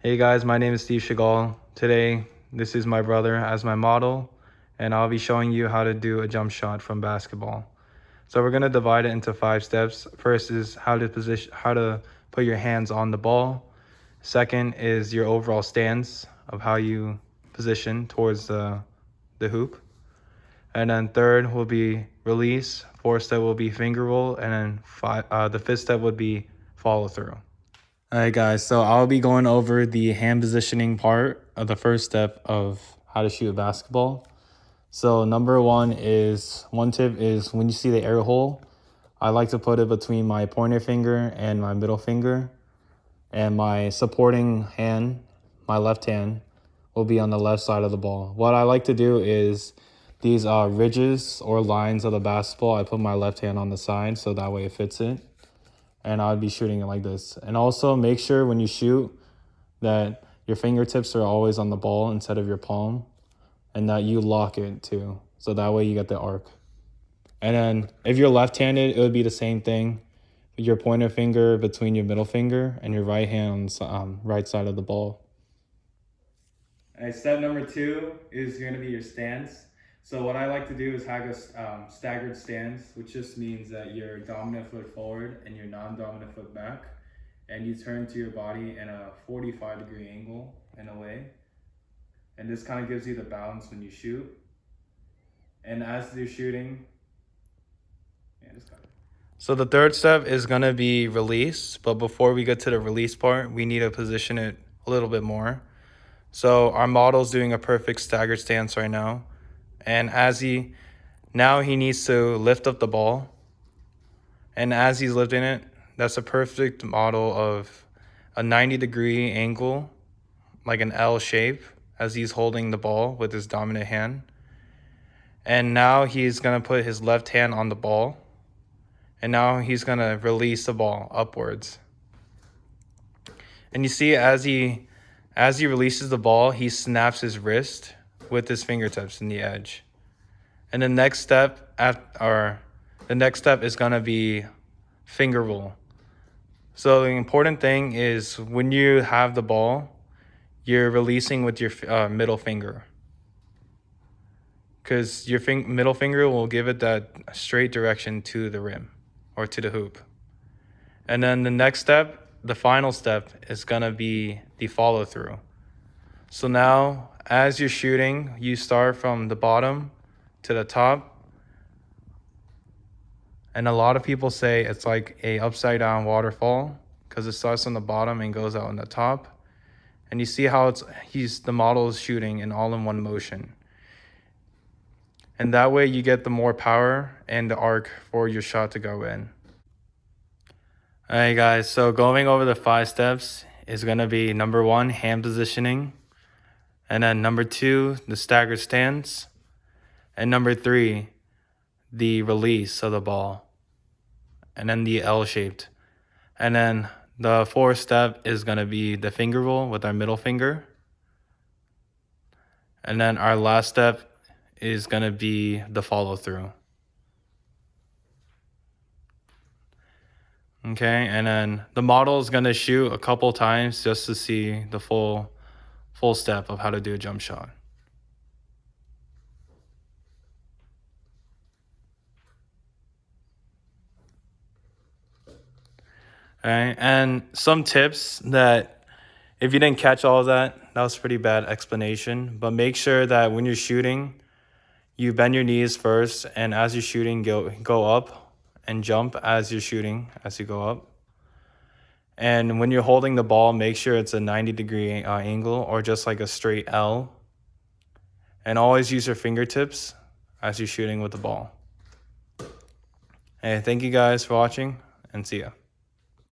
Hey guys, my name is Steve Chagall. Today, this is my brother as my model, and I'll be showing you how to do a jump shot from basketball. So we're gonna divide it into 5 steps. First is how to put your hands on the ball. Second is your overall stance of how you position towards the hoop. And then third will be release. Fourth step will be finger roll, and then the fifth step would be follow through. All right, guys, so I'll be going over the hand positioning part of the first step of how to shoot a basketball. So one tip is when you see the air hole, I like to put it between my pointer finger and my middle finger. And my supporting hand, my left hand, will be on the left side of the ball. What I like to do is these ridges or lines of the basketball, I put my left hand on the side so that way it fits it. And I'd be shooting it like this. And also make sure when you shoot that your fingertips are always on the ball instead of your palm, and that you lock it too. So that way you get the arc. And then if you're left-handed, it would be the same thing. Your pointer finger between your middle finger and your right hand on the right side of the ball. All right, step number 2 is going to be your stance. So what I like to do is have a staggered stance, which just means that your dominant foot forward and your non-dominant foot back, and you turn to your body in a 45-degree angle in a way. And this kind of gives you the balance when you shoot. And as you're shooting, so the third step is going to be release, but before we get to the release part, we need to position it a little bit more. So our model's doing a perfect staggered stance right now. And now he needs to lift up the ball. And as he's lifting it, that's a perfect model of a 90-degree angle, like an L shape, as he's holding the ball with his dominant hand. And now he's gonna put his left hand on the ball. And now he's gonna release the ball upwards. And you see as he releases the ball, he snaps his wrist with his fingertips in the edge. And the next step is gonna be finger roll. So the important thing is when you have the ball, you're releasing with your middle finger, because your middle finger will give it that straight direction to the rim or to the hoop. And then the next step, the final step, is gonna be the follow through. So now as you're shooting, you start from the bottom to the top. And a lot of people say it's like a upside down waterfall because it starts on the bottom and goes out on the top. And you see how the model is shooting in all in one motion. And that way you get the more power and the arc for your shot to go in. All right, guys, so going over the 5 steps is gonna be number 1, hand positioning. And then number 2, the staggered stance. And number 3, the release of the ball. And then the L-shaped. And then the 4th step is gonna be the finger roll with our middle finger. And then our last step is gonna be the follow through. Okay, and then the model is gonna shoot a couple times just to see the full step of how to do a jump shot. All right, and some tips that if you didn't catch all of that was pretty bad explanation, but make sure that when you're shooting, you bend your knees first, and as you're shooting, go up and jump as you're shooting, as you go up. And when you're holding the ball, make sure it's a 90-degree angle or just like a straight L. And always use your fingertips as you're shooting with the ball. Hey, thank you guys for watching, and see ya.